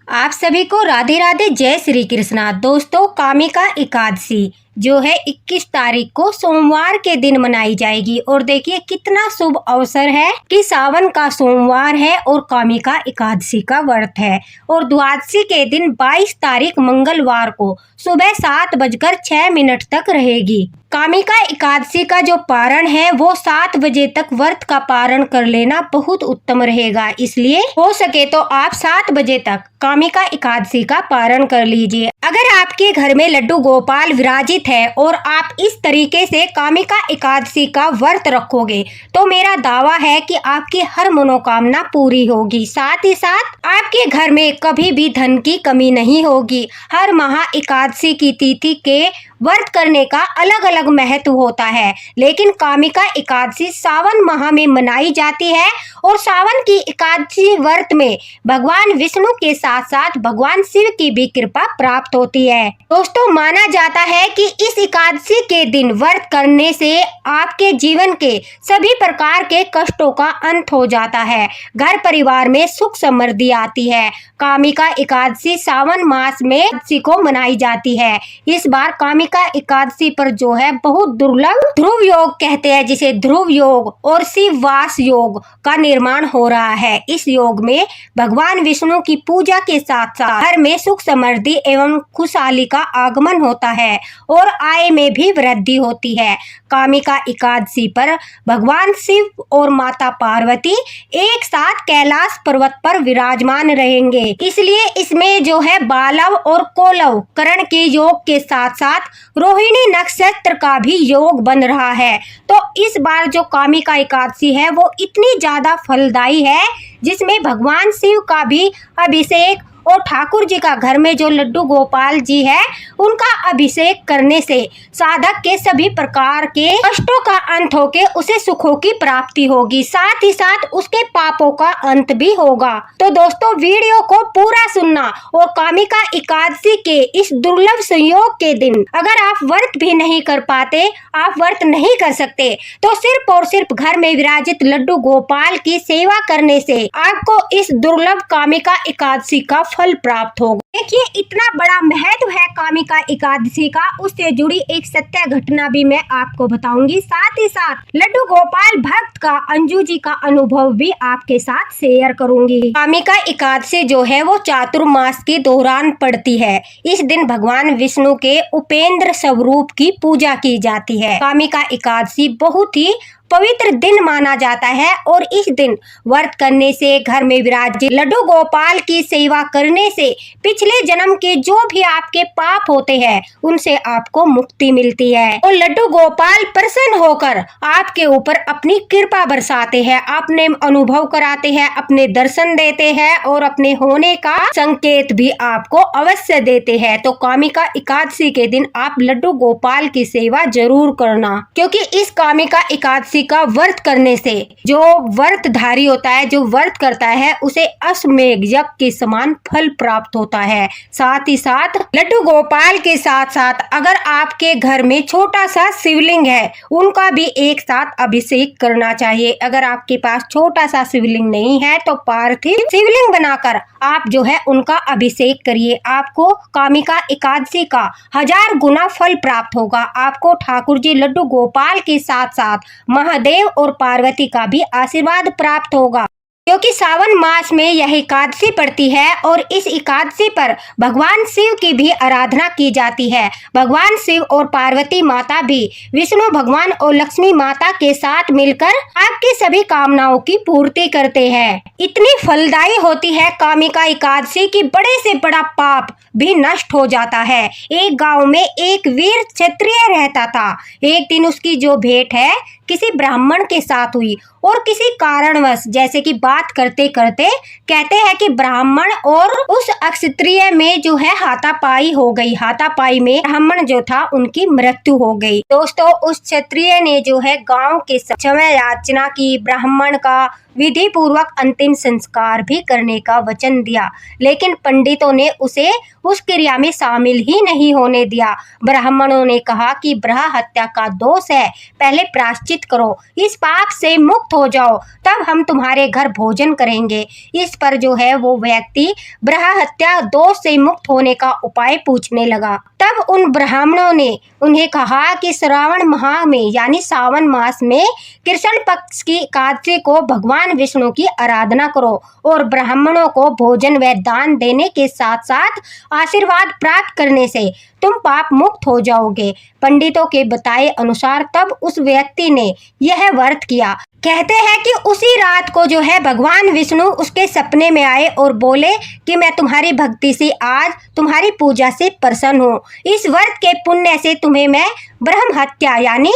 आप सभी को राधे राधे, जय श्री कृष्णा। दोस्तों, कामिका एकादशी जो है 21 तारीख को सोमवार के दिन मनाई जाएगी और देखिए कितना शुभ अवसर है कि सावन का सोमवार है और कामिका एकादशी का व्रत है और द्वादशी के दिन 22 तारीख मंगलवार को सुबह 7:06 तक रहेगी। कामिका एकादशी का जो पारण है वो 7 बजे तक व्रत का पारण कर लेना बहुत उत्तम रहेगा, इसलिए हो सके तो आप 7 बजे तक कामिका एकादशी का पारण कर लीजिए। अगर आपके घर में लड्डू गोपाल विराजित है और आप इस तरीके से कामिका एकादशी का व्रत रखोगे तो मेरा दावा है कि आपकी हर मनोकामना पूरी होगी। साथ ही साथ आपके घर में कभी भी धन की कमी नहीं होगी। हर महा एकादशी की तिथि के व्रत करने का अलग अलग महत्व होता है, लेकिन कामिका एकादशी सावन माह में मनाई जाती है और सावन की एकादशी व्रत में भगवान विष्णु के साथ साथ भगवान शिव की भी कृपा प्राप्त होती है। दोस्तों, माना जाता है कि इस एकादशी के दिन व्रत करने से आपके जीवन के सभी प्रकार के कष्टों का अंत हो जाता है, घर परिवार में सुख समृद्धि आती है। कामिका एकादशी सावन मास में एकादशी को मनाई जाती है। इस बार कामिका एकादशी पर जो है बहुत दुर्लभ ध्रुव योग कहते हैं, जिसे ध्रुव योग और शिववास योग का निर्माण हो रहा है। इस योग में भगवान विष्णु की पूजा के साथ साथ घर में सुख समृद्धि एवं खुशहाली का आगमन होता है और आय में भी वृद्धि होती है। कामिका एकादशी पर भगवान शिव और माता पार्वती एक साथ कैलाश पर्वत पर विराजमान रहेंगे, इसलिए इसमें जो है बालव और कोलव करण के योग के साथ साथ रोहिणी नक्षत्र का भी योग बन रहा है। तो इस बार जो कामिका एकादशी है वो इतनी ज्यादा फलदायी है, जिसमें भगवान शिव का भी अभिषेक और ठाकुर जी का घर में जो लड्डू गोपाल जी है उनका अभिषेक करने से साधक के सभी प्रकार के कष्टों का अंत होके उसे सुखों की प्राप्ति होगी, साथ ही साथ उसके पापों का अंत भी होगा। तो दोस्तों, वीडियो को पूरा सुनना और कामिका एकादशी के इस दुर्लभ संयोग के दिन अगर आप व्रत भी नहीं कर पाते, आप व्रत नहीं कर सकते, तो सिर्फ और सिर्फ घर में विराजित लड्डू गोपाल की सेवा करने से आपको इस दुर्लभ कामिका एकादशी का फल प्राप्त होगा। देखिए, इतना बड़ा महत्व है कामिका एकादशी का, उससे जुड़ी एक सत्य घटना भी मैं आपको बताऊंगी। साथ ही साथ लड्डू गोपाल भक्त का, अंजू जी का अनुभव भी आपके साथ शेयर करूंगी। कामिका एकादशी जो है वो चातुर्मास के दौरान पड़ती है। इस दिन भगवान विष्णु के उपेंद्र स्वरूप की पूजा की जाती है। कामिका एकादशी बहुत ही पवित्र दिन माना जाता है और इस दिन व्रत करने से, घर में विराजित लड्डू गोपाल की सेवा करने से पिछले जन्म के जो भी आपके पाप होते हैं उनसे आपको मुक्ति मिलती है और लड्डू गोपाल प्रसन्न होकर आपके ऊपर अपनी कृपा बरसाते हैं, अपने अनुभव कराते हैं, अपने दर्शन देते हैं और अपने होने का संकेत भी आपको अवश्य देते हैं। तो कामिका एकादशी के दिन आप लड्डू गोपाल की सेवा जरूर करना, क्योंकि इस कामिका एकादशी का व्रत करने से जो व्रतधारी होता है, जो व्रत करता है, उसे अश्वमेध यज्ञ के समान फल प्राप्त होता है। साथ ही साथ लड्डू गोपाल के साथ साथ अगर आपके घर में छोटा सा शिवलिंग है, उनका भी एक साथ अभिषेक करना चाहिए। अगर आपके पास छोटा सा शिवलिंग नहीं है तो पार्थिव शिवलिंग बनाकर आप जो है उनका अभिषेक करिए। आपको कामिका एकादशी का 1000 गुना फल प्राप्त होगा। आपको ठाकुर जी लड्डू गोपाल के साथ साथ महादेव और पार्वती का भी आशीर्वाद प्राप्त होगा, क्योंकि सावन मास में यह एकादशी पड़ती है और इस एकादशी पर भगवान शिव की भी आराधना की जाती है। भगवान शिव और पार्वती माता भी विष्णु भगवान और लक्ष्मी माता के साथ मिलकर आपकी सभी कामनाओं की पूर्ति करते हैं। इतनी फलदायी होती है कामिका एकादशी की बड़े से बड़ा पाप भी नष्ट हो जाता है। एक गांव में एक वीर क्षत्रिय रहता था। एक दिन उसकी जो भेंट है किसी ब्राह्मण के साथ हुई और किसी कारणवश, जैसे कि बात करते करते कहते हैं कि ब्राह्मण और उस क्षत्रिय में जो है हाथापाई हो गई। हाथापाई में ब्राह्मण जो था उनकी मृत्यु हो गई। दोस्तों, उस क्षत्रिय ने जो है गांव के क्षमा याचना की, ब्राह्मण का विधि पूर्वक अंतिम संस्कार भी करने का वचन दिया, लेकिन पंडितों ने उसे उस क्रिया में शामिल ही नहीं होने दिया। ब्राह्मणों ने कहा कि ब्रह्म हत्या का दोष है, पहले प्रायश्चित करो, इस पाप से मुक्त हो जाओ, तब हम तुम्हारे घर भोजन भोजन करेंगे। इस पर जो है वो व्यक्ति ब्रह्म हत्या दोष से मुक्त होने का उपाय पूछने लगा। तब उन ब्राह्मणों ने उन्हें कहा कि श्रावण माह में यानी सावन मास में कृष्ण पक्ष की एकादशी को भगवान विष्णु की आराधना करो और ब्राह्मणों को भोजन व दान देने के साथ साथ आशीर्वाद प्राप्त करने से तुम पाप मुक्त हो जाओगे। पंडितों के बताए अनुसार तब उस व्यक्ति ने यह व्रत किया। कहते हैं कि उसी रात को जो है भगवान विष्णु उसके सपने में आए और बोले कि मैं तुम्हारी भक्ति से आज तुम्हारी पूजा से प्रसन्न हूँ। इस व्रत के पुण्य से तुम्हें मैं ब्रह्म हत्या यानी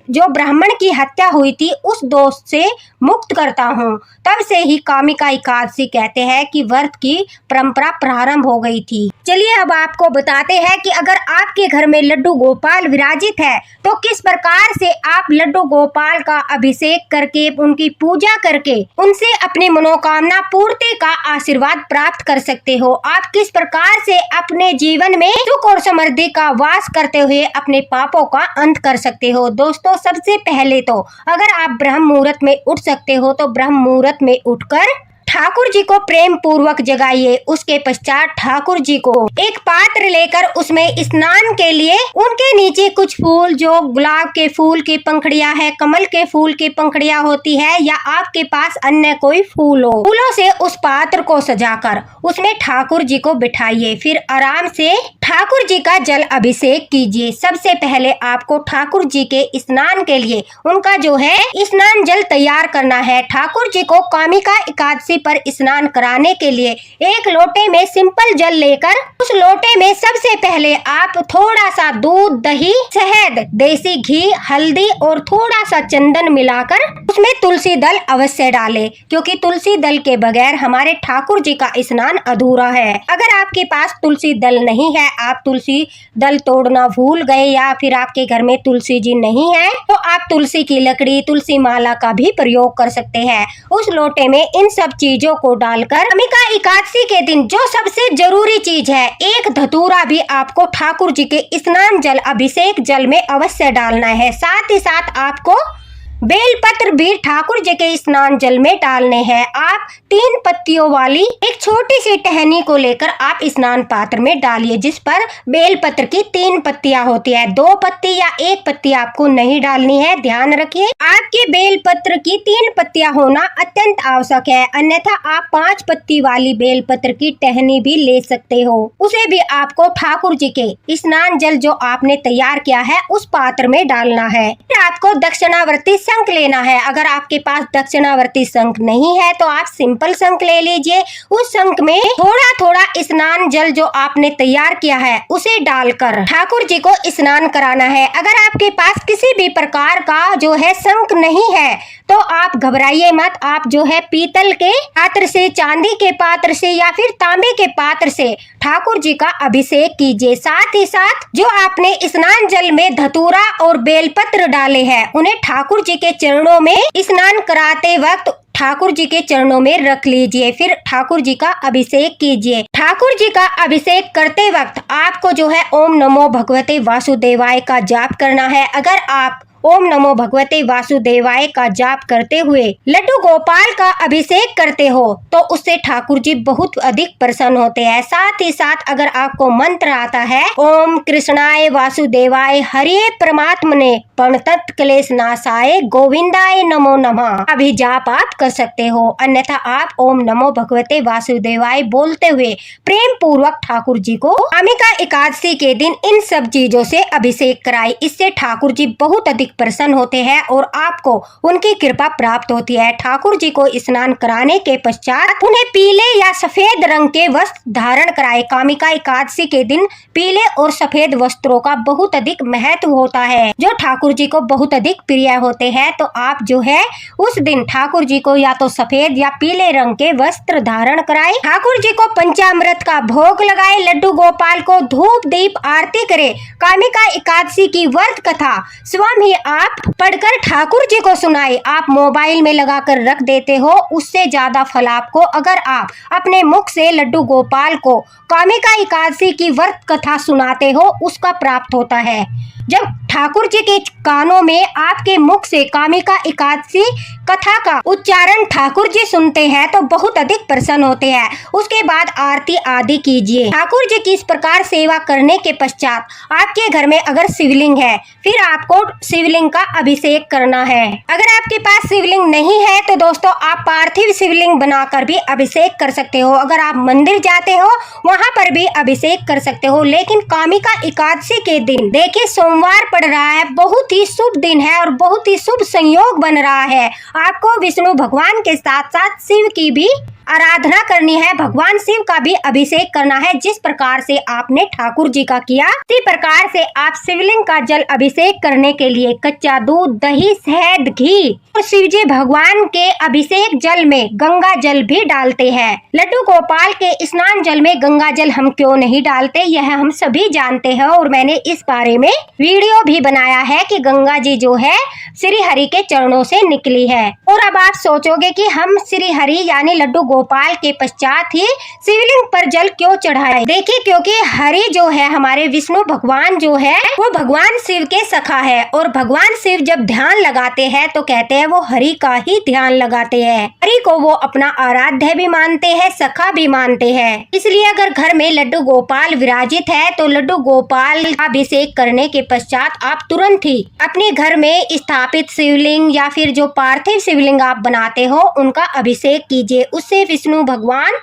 जो ब्राह्मण की हत्या हुई थी उस दोष से मुक्त करता हूँ। तब से ही कामिका एकादशी कहते हैं कि व्रत की परंपरा प्रारंभ हो गई थी। चलिए अब आपको बताते हैं कि अगर आपके घर में लड्डू गोपाल विराजित है तो किस प्रकार से आप लड्डू गोपाल का अभिषेक करके उनकी पूजा करके उनसे अपनी मनोकामना पूर्ति का आशीर्वाद प्राप्त कर सकते हो। आप किस प्रकार से अपने जीवन में सुख और समृद्धि का वास करते हुए अपने पापों का अंत कर सकते हो। दोस्तों सबसे पहले तो अगर आप ब्रह्म मुहूर्त में उठ सकते हो तो ब्रह्म मुहूर्त में उठकर ठाकुर जी को प्रेम पूर्वक जगाइए। उसके पश्चात ठाकुर जी को एक पात्र लेकर उसमें स्नान के लिए उनके नीचे कुछ फूल जो गुलाब के फूल की पंखड़ियां है, कमल के फूल की पंखड़ियां होती है या आपके पास अन्य कोई फूल हो, फूलों से उस पात्र को सजाकर उसमें ठाकुर जी को बिठाइए। फिर आराम से ठाकुर जी का जल अभिषेक कीजिए। सबसे पहले आपको ठाकुर जी के स्नान के लिए उनका जो है स्नान जल तैयार करना है। ठाकुर जी को कामिका एकादशी पर स्नान कराने के लिए एक लोटे में सिंपल जल लेकर उस लोटे में सबसे पहले आप थोड़ा सा दूध, दही, शहद, देसी घी, हल्दी और थोड़ा सा चंदन मिलाकर उसमें तुलसी दल अवश्य डालें, क्योंकि तुलसी दल के बगैर हमारे ठाकुर जी का स्नान अधूरा है। अगर आपके पास तुलसी दल नहीं है, आप तुलसी दल तोड़ना भूल गए या फिर आपके घर में तुलसी जी नहीं है तो आप तुलसी की लकड़ी, तुलसी माला का भी प्रयोग कर सकते हैं। उस लोटे में इन सब चीजों को डालकर कामिका एकादशी के दिन जो सबसे जरूरी चीज है, एक धतूरा भी आपको ठाकुर जी के स्नान जल अभिषेक जल में अवश्य डालना है। साथ ही साथ आपको बेलपत्र भी ठाकुर जी के स्नान जल में डालने हैं। आप 3 पत्तियों वाली एक छोटी सी टहनी को लेकर आप स्नान पात्र में डालिए, जिस पर बेलपत्र की 3 पत्तियां होती है। 2 पत्ती या 1 पत्ती आपको नहीं डालनी है, ध्यान रखिए। आपके बेलपत्र की 3 पत्तियां होना अत्यंत आवश्यक है, अन्यथा आप 5 पत्ती वाली बेलपत्र की टहनी भी ले सकते हो। उसे भी आपको ठाकुर जी के स्नान जल जो आपने तैयार किया है उस पात्र में डालना है। फिर आपको दक्षिणावर्ती शंख लेना है। अगर आपके पास दक्षिणावर्ती शंख नहीं है तो आप सिंपल शंख ले लीजिए। उस शंख में थोड़ा थोड़ा स्नान जल जो आपने तैयार किया है उसे डालकर ठाकुर जी को स्नान कराना है। अगर आपके पास किसी भी प्रकार का जो है शंख नहीं है तो आप घबराइए मत। आप जो है पीतल के पात्र से, चांदी के पात्र से या फिर तांबे के पात्र से ठाकुर जी का अभिषेक कीजिए। साथ ही साथ जो आपने स्नान जल में धतूरा और बेलपत्र डाले हैं उन्हें ठाकुर जी के चरणों में स्नान कराते वक्त ठाकुर जी के चरणों में रख लीजिए। फिर ठाकुर जी का अभिषेक कीजिए। ठाकुर जी का अभिषेक करते वक्त आपको जो है ओम नमो भगवते वासुदेवाय का जाप करना है। अगर आप ओम नमो भगवते वासुदेवाय का जाप करते हुए लड्डू गोपाल का अभिषेक करते हो तो उससे ठाकुर जी बहुत अधिक प्रसन्न होते हैं। साथ ही साथ अगर आपको मंत्र आता है ओम कृष्णाय वासुदेवाय हरिये परमात्मने प्रणतत् क्लेश नाशाय गोविंदाय नमो नमः अभी जाप आप कर सकते हो। अन्यथा आप ओम नमो भगवते वासुदेवाय बोलते हुए प्रेम पूर्वक ठाकुर जी को कामिका एकादशी के दिन इन सब चीजों से अभिषेक कराए। इससे ठाकुर जी बहुत अधिक प्रसन्न होते हैं और आपको उनकी कृपा प्राप्त होती है। ठाकुर जी को स्नान कराने के पश्चात उन्हें पीले या सफेद रंग के वस्त्र धारण कराए। कामिका एकादशी के दिन पीले और सफेद वस्त्रों का बहुत अधिक महत्व होता है जो ठाकुर जी को बहुत अधिक प्रिय होते हैं। तो आप जो है उस दिन ठाकुर जी को या तो सफेद या पीले रंग के वस्त्र धारण कराए। ठाकुर जी को पंचामृत का भोग लगाए। लड्डू गोपाल को धूप दीप आरती करे। कामिका एकादशी की व्रत कथा स्वयं ही आप पढ़कर ठाकुर जी को सुनाए, आप मोबाइल में लगाकर रख देते हो, उससे ज्यादा फल आपको अगर आप अपने मुख से लड्डू गोपाल को कामिका एकादशी की व्रत कथा सुनाते हो उसका प्राप्त होता है। जब ठाकुर जी के कानों में आपके मुख से कामिका एकादशी कथा का उच्चारण ठाकुर जी सुनते हैं तो बहुत अधिक प्रसन्न होते हैं। उसके बाद आरती आदि कीजिए। ठाकुर जी की इस प्रकार सेवा करने के पश्चात आपके घर में अगर शिवलिंग है फिर आपको शिवलिंग का अभिषेक करना है। अगर आपके पास शिवलिंग नहीं है तो दोस्तों आप पार्थिव शिवलिंग बनाकर भी अभिषेक कर सकते हो। अगर आप मंदिर जाते हो वहाँ पर भी अभिषेक कर सकते हो। लेकिन कामिका एकादशी के दिन देखिए सोमवार पड़ रहा है, बहुत ही शुभ दिन है और बहुत ही शुभ संयोग बन रहा है। आपको विष्णु भगवान के साथ साथ शिव की भी आराधना करनी है, भगवान शिव का भी अभिषेक करना है। जिस प्रकार से आपने ठाकुर जी का किया उसी प्रकार से आप शिवलिंग का जल अभिषेक करने के लिए कच्चा दूध, दही, शहद, घी और शिव जी भगवान के अभिषेक जल में गंगा जल भी डालते हैं। लड्डू गोपाल के स्नान जल में गंगा जल हम क्यों नहीं डालते, यह हम सभी जानते हैं और मैंने इस बारे में वीडियो भी बनाया है कि गंगा जी जो है श्री हरि के चरणों से निकली है। और अब आप सोचोगे कि हम श्री हरि यानी लड्डू गोपाल के पश्चात ही शिवलिंग पर जल क्यों चढ़ाए। देखिए क्योंकि हरि जो है हमारे विष्णु भगवान जो है वो भगवान शिव के सखा है और भगवान शिव जब ध्यान लगाते हैं तो कहते हैं वो हरि का ही ध्यान लगाते हैं। हरि को वो अपना आराध्य भी मानते हैं, सखा भी मानते हैं। इसलिए अगर घर में लड्डू गोपाल विराजित है तो लड्डू गोपाल का अभिषेक करने के पश्चात आप तुरंत ही अपने घर में स्थापित शिवलिंग या फिर जो पार्थिव शिवलिंग आप बनाते हो उनका अभिषेक कीजिए। उससे विष्णु भगवान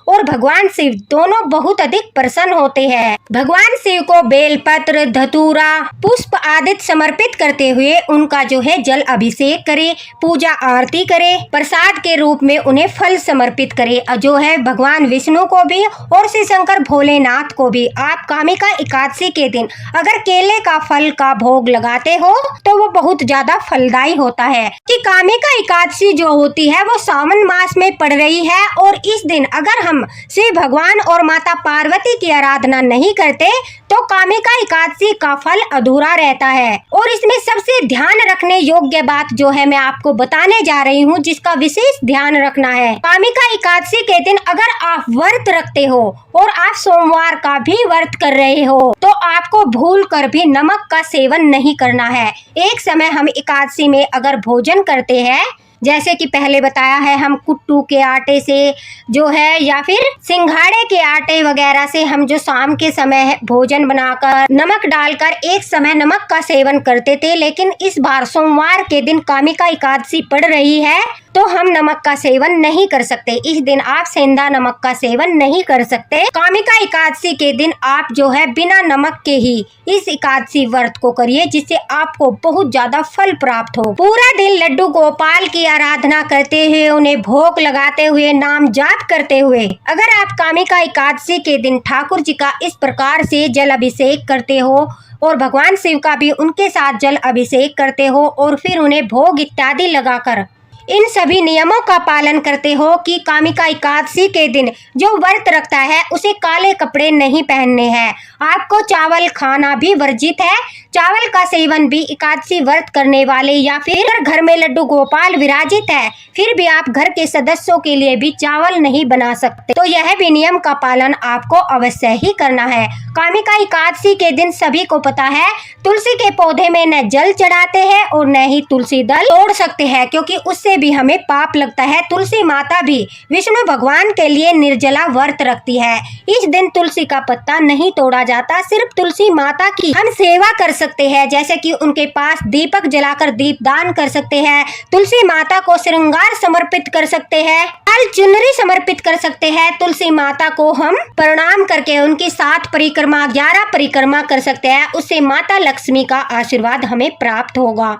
और भगवान शिव दोनों बहुत अधिक प्रसन्न होते हैं। भगवान शिव को बेलपत्र, धतूरा, पुष्प आदि समर्पित करते हुए उनका जो है जल अभिषेक करे, पूजा आरती करे, प्रसाद के रूप में उन्हें फल समर्पित करे। जो है भगवान विष्णु को भी और श्री शंकर भोलेनाथ को भी। आप कामिका एकादशी के दिन अगर केले का फल का भोग लगाते हो तो वो बहुत ज्यादा फलदायी होता है। कि कामिका एकादशी जो होती है वो सावन मास में पड़ रही है और इस दिन अगर हम शिव भगवान और माता पार्वती की आराधना नहीं करते तो कामिका एकादशी का फल अधूरा रहता है। और इसमें सबसे ध्यान रखने योग्य बात जो है मैं आपको बताने जा रही हूँ, जिसका विशेष ध्यान रखना है। कामिका एकादशी के दिन अगर आप व्रत रखते हो और आप सोमवार का भी व्रत कर रहे हो तो आपको भूल कर भी नमक का सेवन नहीं करना है। एक समय हम एकादशी में अगर भोजन करते हैं, जैसे कि पहले बताया है, हम कुट्टू के आटे से जो है या फिर सिंघाड़े के आटे वगैरह से हम जो शाम के समय भोजन बनाकर नमक डालकर एक समय नमक का सेवन करते थे। लेकिन इस बार सोमवार के दिन कामिका एकादशी पड़ रही है तो हम नमक का सेवन नहीं कर सकते। इस दिन आप सेंधा नमक का सेवन नहीं कर सकते। कामिका एकादशी के दिन आप जो है बिना नमक के ही इस एकादशी व्रत को करिए, जिससे आपको बहुत ज्यादा फल प्राप्त हो। पूरा दिन लड्डू गोपाल की आराधना करते हुए, उन्हें भोग लगाते हुए, नाम जाप करते हुए अगर आप कामिका एकादशी के दिन ठाकुर जी का इस प्रकार से जल अभिषेक करते हो और भगवान शिव का भी उनके साथ जल अभिषेक करते हो और फिर उन्हें भोग इत्यादि लगाकर इन सभी नियमों का पालन करते हो कि कामिका एकादशी के दिन जो व्रत रखता है उसे काले कपड़े नहीं पहनने हैं। आपको चावल खाना भी वर्जित है। चावल का सेवन भी एकादशी व्रत करने वाले या फिर घर में लड्डू गोपाल विराजित है फिर भी आप घर के सदस्यों के लिए भी चावल नहीं बना सकते। तो यह भी नियम का पालन आपको अवश्य ही करना है। कामिका एकादशी के दिन सभी को पता है तुलसी के पौधे में न जल चढ़ाते हैं और न ही तुलसी दल तोड़ सकते हैं, क्योंकि उससे भी हमें पाप लगता है। तुलसी माता भी विष्णु भगवान के लिए निर्जला व्रत रखती है। इस दिन तुलसी का पत्ता नहीं तोड़ा जाता, सिर्फ तुलसी माता की हम सेवा कर सकते हैं, जैसे कि उनके पास दीपक जलाकर दीपदान कर सकते हैं, तुलसी माता को श्रृंगार समर्पित कर सकते हैं, लाल चुनरी समर्पित कर सकते हैं। तुलसी माता को हम प्रणाम करके उनकी 7 परिक्रमा 11 परिक्रमा कर सकते हैं। उससे माता लक्ष्मी का आशीर्वाद हमें प्राप्त होगा।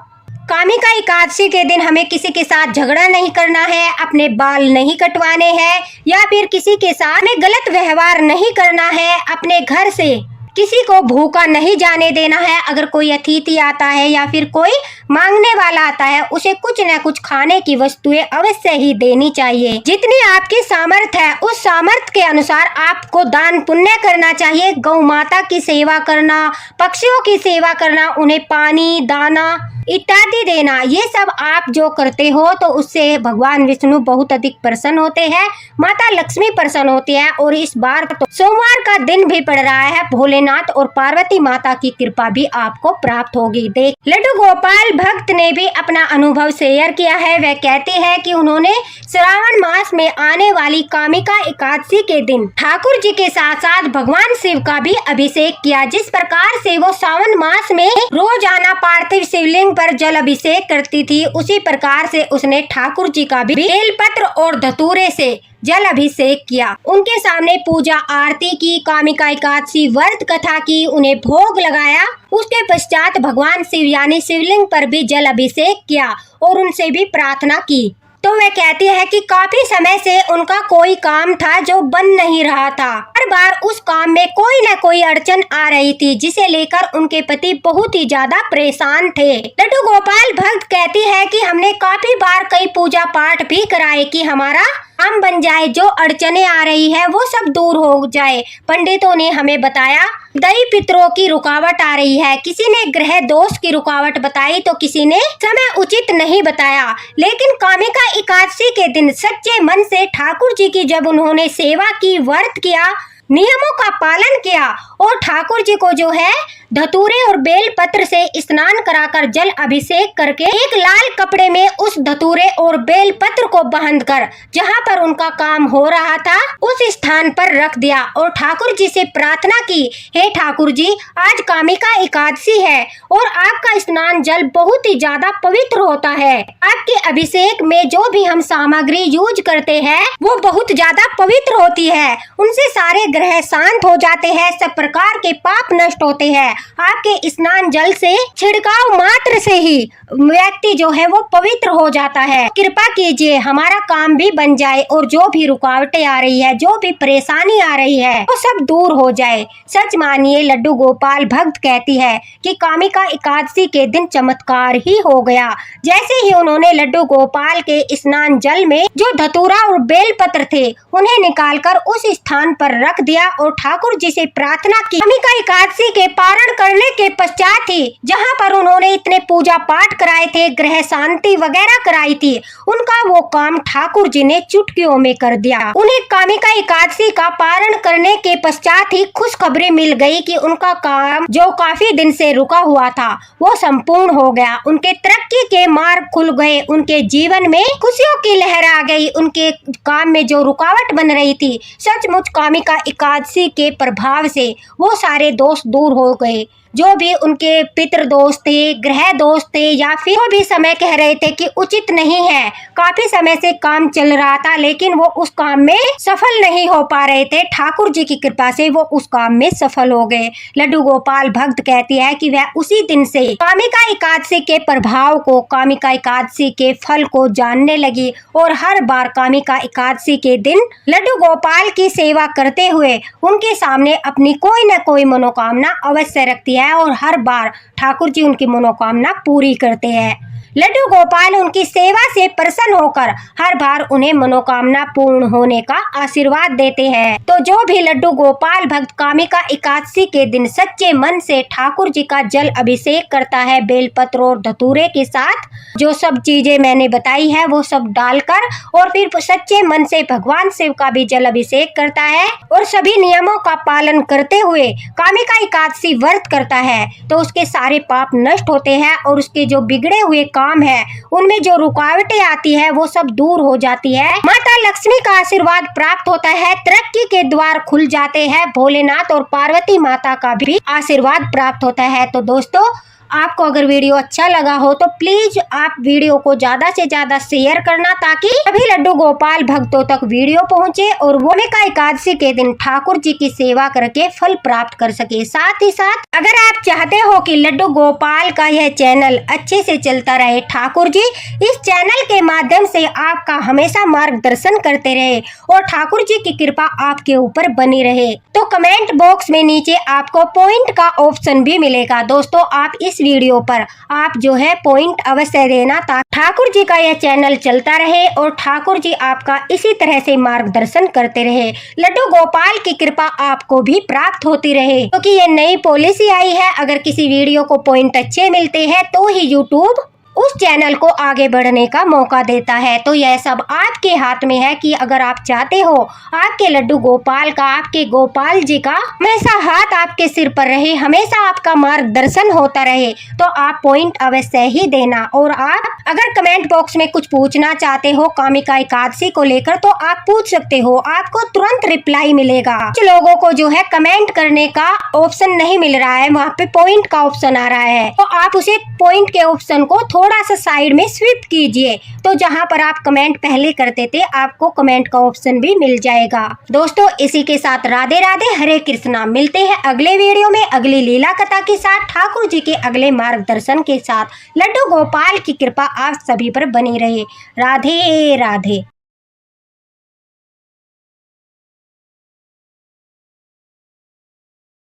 कामिका एकादशी के दिन हमें किसी के साथ झगड़ा नहीं करना है, अपने बाल नहीं कटवाने हैं या फिर किसी के साथ में गलत व्यवहार नहीं करना है। अपने घर से किसी को भूखा नहीं जाने देना है। अगर कोई अतिथि आता है या फिर कोई मांगने वाला आता है, उसे कुछ न कुछ खाने की वस्तुएं अवश्य ही देनी चाहिए। जितनी आपकी सामर्थ्य है उस सामर्थ्य के अनुसार आपको दान पुण्य करना चाहिए। गौ माता की सेवा करना, पक्षियों की सेवा करना, उन्हें पानी दाना इत्यादि देना, ये सब आप जो करते हो तो उससे भगवान विष्णु बहुत अधिक प्रसन्न होते हैं, माता लक्ष्मी प्रसन्न होती है। और इस बार तो सोमवार का दिन भी पड़ रहा है, भोलेनाथ और पार्वती माता की कृपा भी आपको प्राप्त होगी। देख, लड्डू गोपाल भक्त ने भी अपना अनुभव शेयर किया है। वह कहते हैं कि उन्होंने श्रावण मास में आने वाली कामिका एकादशी के दिन ठाकुर जी के साथ साथ भगवान शिव का भी अभिषेक किया। जिस प्रकार से वो सावन मास में रोजाना पार्थिव शिवलिंग पर जल अभिषेक करती थी, उसी प्रकार से उसने ठाकुर जी का भी बेलपत्र और धतूरे से जल अभिषेक किया। उनके सामने पूजा आरती की, कामिका एकादशी व्रत कथा की, उन्हें भोग लगाया। उसके पश्चात भगवान शिव यानी शिवलिंग पर भी जल अभिषेक किया और उनसे भी प्रार्थना की। तो वे कहती है कि काफी समय से उनका कोई काम था जो बन नहीं रहा था। हर बार उस काम में कोई न कोई अड़चन आ रही थी, जिसे लेकर उनके पति बहुत ही ज्यादा परेशान थे। लड्डू गोपाल भक्त कहती है कि हमने काफी बार कई पूजा पाठ भी कराए कि हमारा काम बन जाए, जो अड़चने आ रही है वो सब दूर हो जाए। पंडितों ने हमें बताया दैवी पितरों की रुकावट आ रही है, किसी ने ग्रह दोष की रुकावट बताई तो किसी ने समय उचित नहीं बताया। लेकिन कामिका एकादशी के दिन सच्चे मन से ठाकुर जी की जब उन्होंने सेवा की, व्रत किया, नियमों का पालन किया और ठाकुर जी को जो है धतूरे और बेल पत्र से स्नान कराकर जल अभिषेक करके एक लाल कपड़े में उस धतूरे और बेल पत्र को बांधकर जहां पर उनका काम हो रहा था उस स्थान पर रख दिया और ठाकुर जी से प्रार्थना की, हे ठाकुर जी, आज कामिका एकादशी है और आपका स्नान जल बहुत ही ज्यादा पवित्र होता है। आपके अभिषेक में जो भी हम सामग्री यूज करते हैं वो बहुत ज्यादा पवित्र होती है, उनसे सारे ग्रह शांत हो जाते हैं, सब प्रकार के पाप नष्ट होते हैं। आपके स्नान जल से छिड़काव मात्र से ही व्यक्ति जो है वो पवित्र हो जाता है। कृपा कीजिए हमारा काम भी बन जाए और जो भी रुकावटें आ रही है, जो भी परेशानी आ रही है वो सब दूर हो जाए। सच मानिए, लड्डू गोपाल भक्त कहती है कि कामिका एकादशी के दिन चमत्कार ही हो गया। जैसे ही उन्होंने लड्डू गोपाल के स्नान जल में जो धतूरा और बेल पत्र थे उन्हें निकालकर उस स्थान पर रख दिया और ठाकुर जी से प्रार्थना की। कामिका एकादशी के पारण करने के पश्चात ही जहां पर उन्होंने इतने पूजा पाठ कराए थे, ग्रह शांति वगैरह कराई थी, उनका वो काम ठाकुर जी ने चुटकियों में कर दिया। उन्हें कामिका एकादशी का पारण करने के पश्चात ही खुशखबरी मिल गई कि उनका काम जो काफी दिन से रुका हुआ था वो संपूर्ण हो गया। उनके तरक्की के मार्ग खुल गए, उनके जीवन में खुशियों की लहर आ गई। उनके काम में जो रुकावट बन रही थी, सचमुच कामिका एकादशी के प्रभाव से वो सारे दोष दूर हो गए। जो भी उनके पितृ दोष थे, ग्रह दोष थे, या फिर वो भी समय कह रहे थे कि उचित नहीं है, काफी समय से काम चल रहा था लेकिन वो उस काम में सफल नहीं हो पा रहे थे, ठाकुर जी की कृपा से वो उस काम में सफल हो गए। लड्डू गोपाल भक्त कहती है कि वह उसी दिन से कामिका एकादशी के प्रभाव को, कामिका एकादशी के फल को जानने लगी और हर बार कामिका एकादशी के दिन लड्डू गोपाल की सेवा करते हुए उनके सामने अपनी कोई न कोई मनोकामना अवश्य रखती है और हर बार ठाकुर जी उनकी मनोकामना पूरी करते हैं। लड्डू गोपाल उनकी सेवा से प्रसन्न होकर हर बार उन्हें मनोकामना पूर्ण होने का आशीर्वाद देते हैं। तो जो भी लड्डू गोपाल भक्त कामिका एकादशी के दिन सच्चे मन से ठाकुर जी का जल अभिषेक करता है बेलपत्र और धतूरे के साथ, जो सब चीजें मैंने बताई है वो सब डालकर, और फिर सच्चे मन से भगवान शिव का भी जल अभिषेक करता है और सभी नियमों का पालन करते हुए कामिका एकादशी व्रत करता है, तो उसके सारे पाप नष्ट होते हैं और उसके जो बिगड़े हुए काम है उनमें जो रुकावटें आती है वो सब दूर हो जाती है। माता लक्ष्मी का आशीर्वाद प्राप्त होता है, तरक्की के द्वार खुल जाते हैं, भोलेनाथ और पार्वती माता का भी आशीर्वाद प्राप्त होता है। तो दोस्तों, आपको अगर वीडियो अच्छा लगा हो तो प्लीज आप वीडियो को ज्यादा से ज्यादा शेयर करना, ताकि सभी लड्डू गोपाल भक्तों तक वीडियो पहुंचे और वो कामिका एकादशी के दिन ठाकुर जी की सेवा करके फल प्राप्त कर सके। साथ ही साथ अगर आप चाहते हो कि लड्डू गोपाल का यह चैनल अच्छे से चलता रहे, ठाकुर जी इस चैनल के माध्यम से आपका हमेशा मार्गदर्शन करते रहे और ठाकुर जी की कृपा आपके ऊपर बनी रहे, तो कमेंट बॉक्स में नीचे आपको पॉइंट का ऑप्शन भी मिलेगा। दोस्तों आप इस वीडियो पर आप जो है पॉइंट अवश्य देना, ताकि ठाकुर जी का यह चैनल चलता रहे और ठाकुर जी आपका इसी तरह से मार्गदर्शन करते रहे, लड्डू गोपाल की कृपा आपको भी प्राप्त होती रहे। क्योंकि ये नई पॉलिसी आई है, अगर किसी वीडियो को पॉइंट अच्छे मिलते हैं तो ही यूट्यूब उस चैनल को आगे बढ़ने का मौका देता है। तो यह सब आपके हाथ में है कि अगर आप चाहते हो आपके लड्डू गोपाल का, आपके गोपाल जी का हमेशा हाथ आपके सिर पर रहे, हमेशा आपका मार्गदर्शन होता रहे, तो आप पॉइंट अवश्य ही देना। और आप अगर कमेंट बॉक्स में कुछ पूछना चाहते हो कामिका एकादशी को लेकर तो आप पूछ सकते हो, आपको तुरंत रिप्लाई मिलेगा। कुछ लोगों को जो है कमेंट करने का ऑप्शन नहीं मिल रहा है, वहाँ पे पॉइंट का ऑप्शन आ रहा है, तो आप उसे पॉइंट के ऑप्शन को थोड़ा सा साइड में स्विप कीजिए, तो जहां पर आप कमेंट पहले करते थे आपको कमेंट का ऑप्शन भी मिल जाएगा। दोस्तों इसी के साथ राधे राधे, हरे कृष्णा। मिलते हैं अगले वीडियो में अगली लीला कथा के साथ, ठाकुर जी के अगले मार्गदर्शन के साथ। लड्डू गोपाल की कृपा आप सभी पर बनी रहे। राधे राधे।